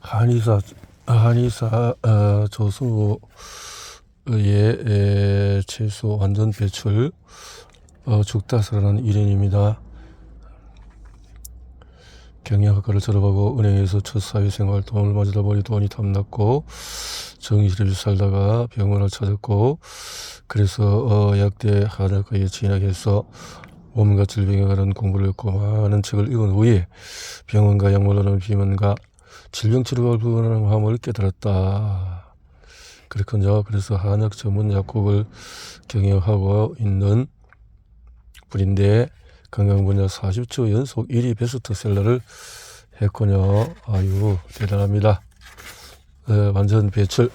한의사 조승우의 채소 완전 배출 죽다스라는 일인입니다. 경영학과를 졸업하고 은행에서 첫 사회생활 돈을 맞으다 보니 돈이 탐났고 정신없이 살다가 병원을 찾았고 그래서 약대 한의학과에 진학해서 온갖 질병에 관한 공부를 했고 많은 책을 읽은 후에 병원과 약물로는 비만과 질병치료가 불가능한 마음을 깨달았다. 그렇군요. 그래서 한약 전문 약국을 경영하고 있는 분인데 건강 분야 40주 연속 1위 베스트셀러를 했군요. 아유 대단합니다. 완전 배출.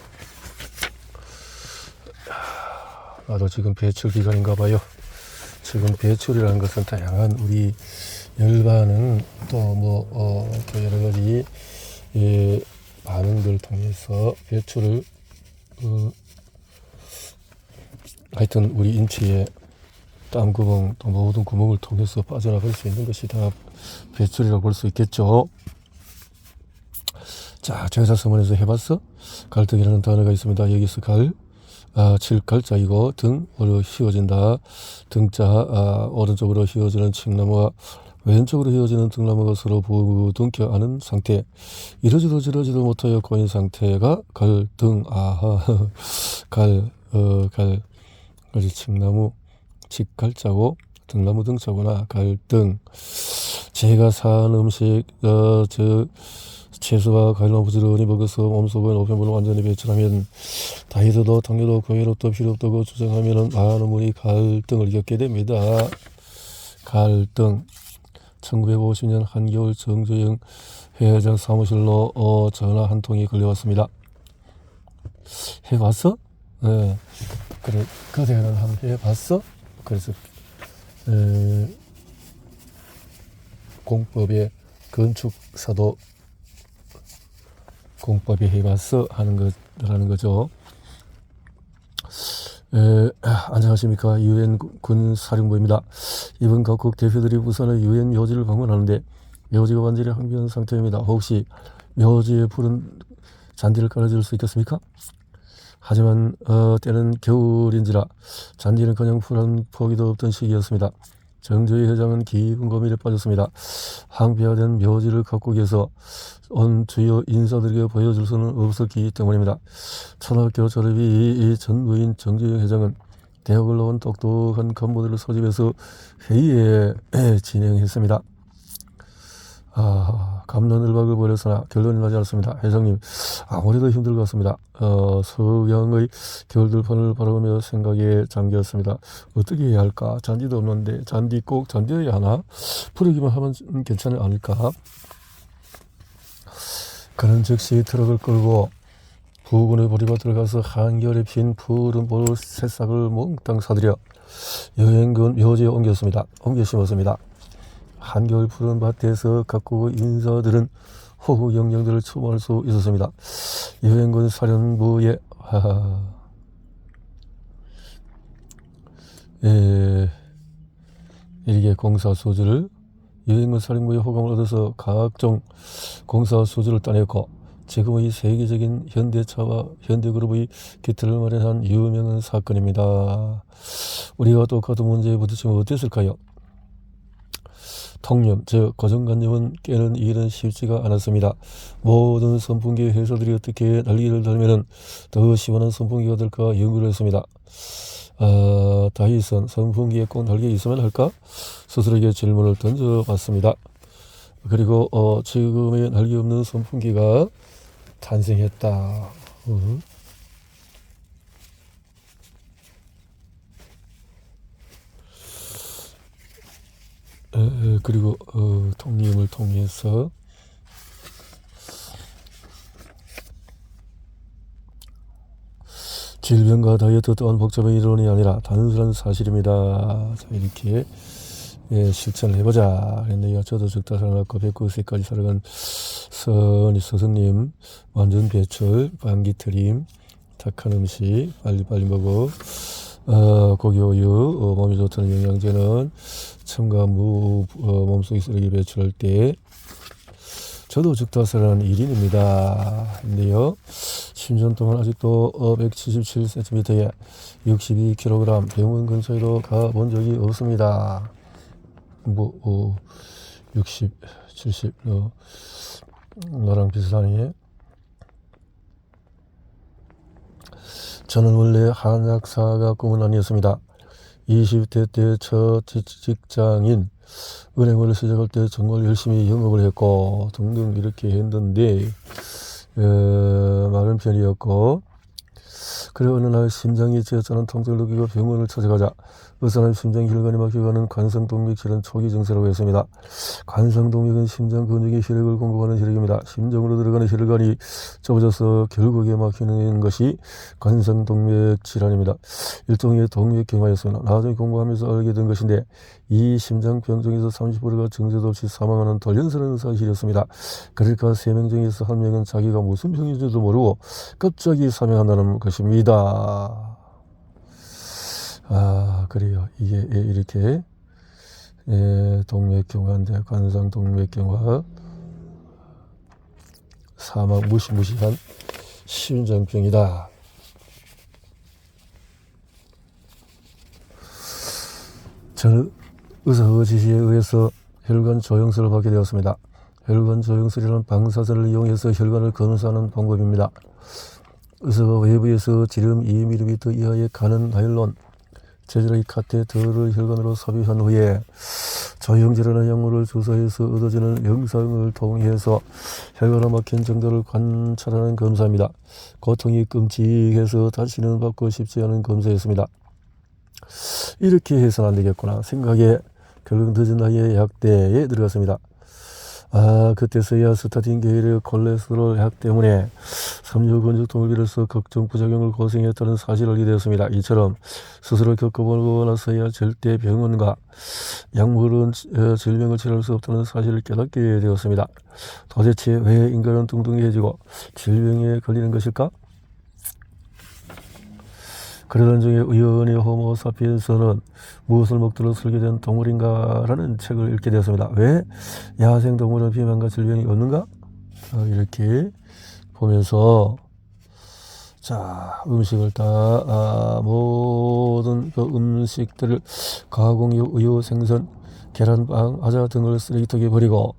나도 지금 배출 기간인가 봐요. 지금 배출이라는 것은 다양한 우리 열반은 또 여러 가지 반응들을 통해서 배출을 하여튼 우리 인체에 땀구멍 또 모든 구멍을 통해서 빠져나갈 수 있는 것이 다 배출이라고 볼 수 있겠죠. 자, 제자서문에서 해봤어? 갈등이라는 단어가 있습니다. 여기서 칠갈자이고 등으로 휘어진다. 등자 오른쪽으로 휘어지는 칡나무와 왼쪽으로 휘어지는 등나무가 서로 부둥켜 안은 상태. 이러지도 저러지도 못하여 고인 상태가 갈등. 그래서 칡나무 칡갈자고 등나무 등자구나. 갈등. 제가 산 음식 채소와 과일만 부지런히 먹어서 몸속의 노폐물을 완전히 배출하면 다이어트도 당뇨도 고혈압도 필요없다고 주장하면 많은 분이 갈등을 겪게 됩니다. 갈등. 1950년 한겨울 정조영 회장 사무실로 전화 한 통이 걸려왔습니다. 해봤어? 네. 그래, 그대는 한번 해봤어? 그래서 공법의 건축사도 공법이 해봤어 하는 거죠. 안녕하십니까. 유엔 군사령부입니다. 이번 각국 대표들이 부산의 유엔 묘지를 방문하는데 묘지가 완전히 황폐한 상태입니다. 혹시 묘지에 푸른 잔디를 깔아줄 수 있겠습니까? 하지만 때는 겨울인지라 잔디는 그냥 푸른 포기도 없던 시기였습니다. 정조희 회장은 깊은 고민에 빠졌습니다. 황폐화된 묘지를 각국에서 온 주요 인사들에게 보여줄 수는 없었기 때문입니다. 초등학교 졸업이 전부인 정조희 회장은 대학을 나온 똑똑한 간부들을 소집해서 회의에 진행했습니다. 갑론을박을 벌였으나 결론이 나지 않았습니다. 회장님, 아무래도 힘들 것 같습니다. 서양의 겨울들판을 바라보며 생각에 잠겼습니다. 어떻게 해야 할까? 잔디도 없는데 잔디 꼭 잔디여야 하나? 부르기만 하면 괜찮지 않을까? 그는 즉시 트럭을 끌고 부근의 보리밭을 가서 한겨울에 핀 푸른 볼 새싹을 몽땅 사들여 여행군 묘지에 옮겨 심었습니다. 한겨울 푸른 밭에서 각국의 인사들은 호국 영령들을 추모할 수 있었습니다. 여행군 사령부의 일개 공사 수주를 여행군 사령부의 호감을 얻어서 각종 공사 수주를 따냈고 지금의 세계적인 현대차와 현대그룹의 기틀을 마련한 유명한 사건입니다. 우리가 똑같은 문제에 부딪히면 어땠을까요? 통념, 즉 고정관념은 깨는 일은 쉽지가 않았습니다. 모든 선풍기 회사들이 어떻게 난리를 달면은 더 시원한 선풍기가 될까 연구를 했습니다. 다이슨 선풍기에 꼭 날개 있으면 할까? 스스로에게 질문을 던져봤습니다. 그리고 지금의 날개 없는 선풍기가 탄생했다. 그리고 통념을 통해서 질병과 다이어트 또한 복잡한 이론이 아니라 단순한 사실입니다. 자, 이렇게 실천을 해보자. 그런데 저도 적다 살아났고 109세까지 살아간 선희 스승님 완전 배출, 방귀트림, 착한 음식 빨리빨리 먹어. 고기우유, 몸이 좋다는 영양제는 첨가 무 몸속에 쓰레기 배출할 때 저도 죽다스라는 1인입니다. 근데요, 10년 동안 아직도 177cm에 62kg 병원 근처에도 가본 적이 없습니다. 60, 70, 나랑 비슷하니. 저는 원래 한약사가 꿈은 아니었습니다. 20대 때 첫 직장인 은행을 시작할 때 정말 열심히 영업을 했고 등등 이렇게 했는데 마른 편이었고, 그래 어느 날 심장이 쥐어짜는 통증을 느끼고 병원을 찾아가자 의사는 심장 혈관이 막혀가는 관성동맥질환 초기 증세라고 했습니다. 관성동맥은 심장 근육에 혈액을 공급하는 혈액입니다. 심장으로 들어가는 혈관이 좁아져서 결국에 막히는 것이 관성동맥 질환입니다. 일종의 동맥경화였습니다. 나중에 공부하면서 알게 된 것인데 이 심장병 중에서 30%가 증세도 없이 사망하는 돌연스러운 사실이었습니다. 그러니까 3명 중에서 1명은 자기가 무슨 병인지도 모르고 갑자기 사망한다는 것입니다. 그래요. 이게 이렇게 동맥경화인데 관상동맥경화 사망 무시무시한 심장병이다. 저는 의사의 지시에 의해서 혈관 조영술을 받게 되었습니다. 혈관 조영술이라는 방사선을 이용해서 혈관을 검사하는 방법입니다. 의사가 외부에서 지름 2mm 이하의 가는 나일론 재질의 카테터를 혈관으로 삽입한 후에 조영제라는 약물을 주사해서 얻어지는 영상을 통해서 혈관에 막힌 정도를 관찰하는 검사입니다. 고통이 끔찍해서 다시는 받고 싶지 않은 검사였습니다. 이렇게 해서는 안 되겠구나 생각에 결국 늦은 나이에 약대에 들어갔습니다. 그때서야 스타틴 계열의 콜레스테롤 약 때문에 삼류건축통을 각종 부작용을 고생했다는 사실을 알게 되었습니다. 이처럼 스스로 겪어보고 나서야 절대 병원과 약물은 질병을 치료할 수 없다는 사실을 깨닫게 되었습니다. 도대체 왜 인간은 뚱뚱해지고 질병에 걸리는 것일까? 그러던 중에 우연히 호모 사피엔스는 무엇을 목적으로 설계된 동물인가 라는 책을 읽게 되었습니다. 왜 야생동물은 비만과 질병이 없는가? 이렇게 보면서 음식을 다 모든 그 음식들을 가공육, 우유, 생선, 계란빵, 과자 등을 쓰레기통에 버리고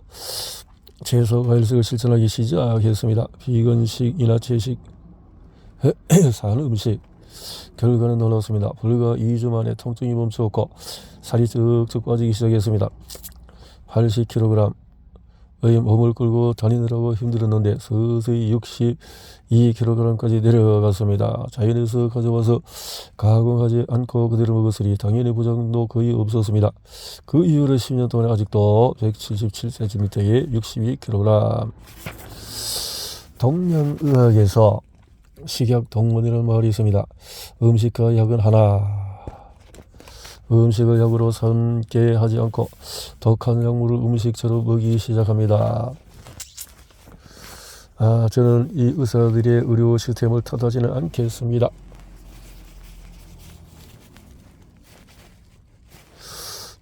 채소, 과일식을 실천하기 시작했습니다. 비건식이나 채식 사는 음식. 결과는 놀랐습니다. 불과 2주 만에 통증이 멈추었고 살이 쭉쭉 빠지기 시작했습니다. 80kg의 몸을 끌고 다니느라고 힘들었는데 서서히 62kg까지 내려갔습니다. 자연에서 가져와서 가공하지 않고 그대로 먹었으니 당연히 부작용도 거의 없었습니다. 그 이후로 10년 동안 아직도 177cm에 62kg. 동양의학에서 식약동문이라는 말이 있습니다. 음식과 약은 하나. 음식을 약으로 삼게 하지 않고 독한 약물을 음식처럼 먹이기 시작합니다. 저는 이 의사들의 의료 시스템을 탓하지는 않겠습니다.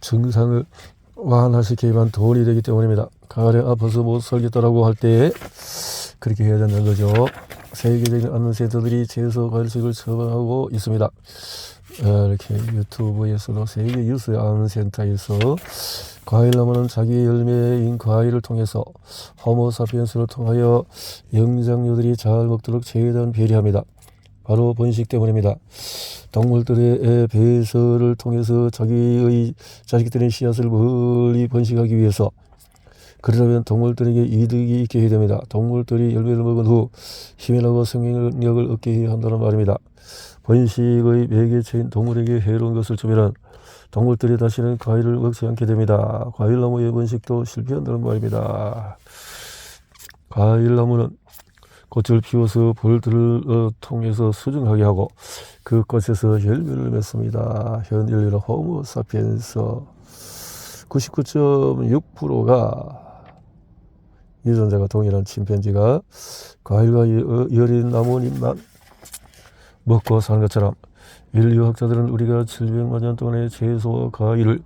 증상을 완화시키기만 돈이 되기 때문입니다. 가래 아파서 못 살겠다라고 할 때 그렇게 해야 된다는 거죠. 세계적인 안면센터들이 채소 과일식을 처방하고 있습니다. 이렇게 유튜브에서도 세계 뉴스 안면센터에서 과일나무는 자기 열매인 과일을 통해서 호모사피엔스를 통하여 영장류들이 잘 먹도록 최대한 배려합니다. 바로 번식 때문입니다. 동물들의 배설을 통해서 자기의 자식들의 씨앗을 멀리 번식하기 위해서, 그러려면 동물들에게 이득이 있게 해야 됩니다. 동물들이 열매를 먹은 후 힘이 나고 생명력을 얻게 해야 한다는 말입니다. 번식의 매개체인 동물에게 해로운 것을 주면 동물들이 다시는 과일을 먹지 않게 됩니다. 과일나무의 번식도 실패한다는 말입니다. 과일나무는 꽃을 피워서 벌들을 통해서 수정하게 하고 그 꽃에서 열매를 맺습니다. 현 인류는 호모 사피엔스 99.6%가 유전자가 동일한 침팬지가 과일과 여린 나뭇잎만 먹고 사는 것처럼 인류학자들은 우리가 700만 년 동안의 채소와 과일을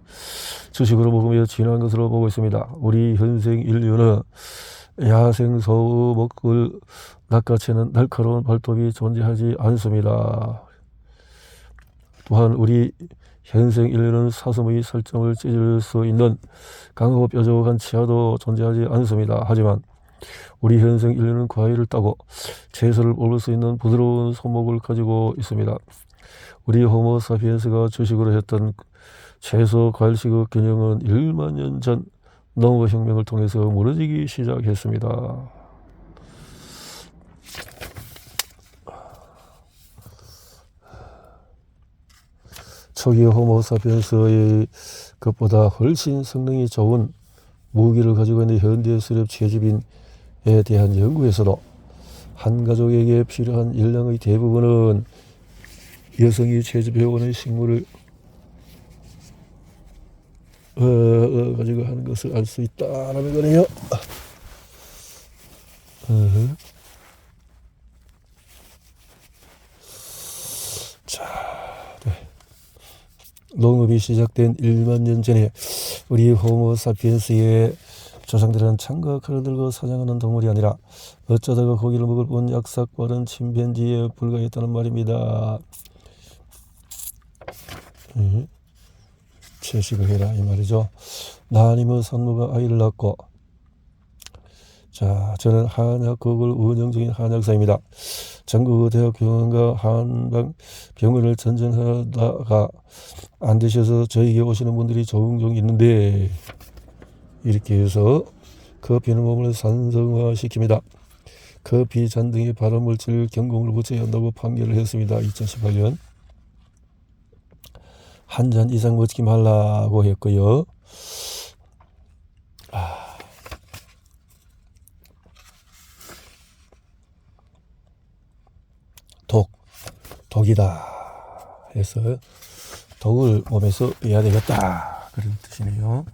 주식으로 먹으며 진화한 것으로 보고 있습니다. 우리 현생 인류는 야생서의 먹을 낚아채는 날카로운 발톱이 존재하지 않습니다. 또한 우리 현생 인류는 사슴의 살점을 찢을 수 있는 강하고 뾰족한 치아도 존재하지 않습니다. 하지만 우리 현생 인류는 과일을 따고 채소를 뽑을 수 있는 부드러운 손목을 가지고 있습니다. 우리 호모사피엔스가 주식으로 했던 채소 과일식의 균형은 1만 년 전 농업혁명을 통해서 무너지기 시작했습니다. 초기 호모사피엔스의 것보다 훨씬 성능이 좋은 무기를 가지고 있는 현대 수렵 채집인에 대한 연구에서도 한 가족에게 필요한 일량의 대부분은 여성이 채집해오는 식물을 가지고 하는 것을 알 수 있다라는 거네요. 자, 네. 농업이 시작된 1만 년 전에 우리 호모사피엔스의 조상들은 창과 칼을 들고 사냥하는 동물이 아니라 어쩌다가 고기를 먹을 뿐 약삭 빠른 침팬지에 불과했다는 말입니다. 채식을 해라 이 말이죠. 나님의 산모가 아이를 낳고, 자, 저는 한약국을 운영 중인 한약사입니다. 전국 대학 병원과 한방 병원을 전전하다가 안 되셔서 저에게 오시는 분들이 종종 있는데, 이렇게 해서 커피는 몸을 산성화시킵니다. 커피 잔등에 발암물질 경공을 붙여야 한다고 판결을 했습니다. 2018년. 한 잔 이상 먹지 말라고 했고요. 독이다 해서 독을 몸에서 빼야 되겠다 그런 뜻이네요.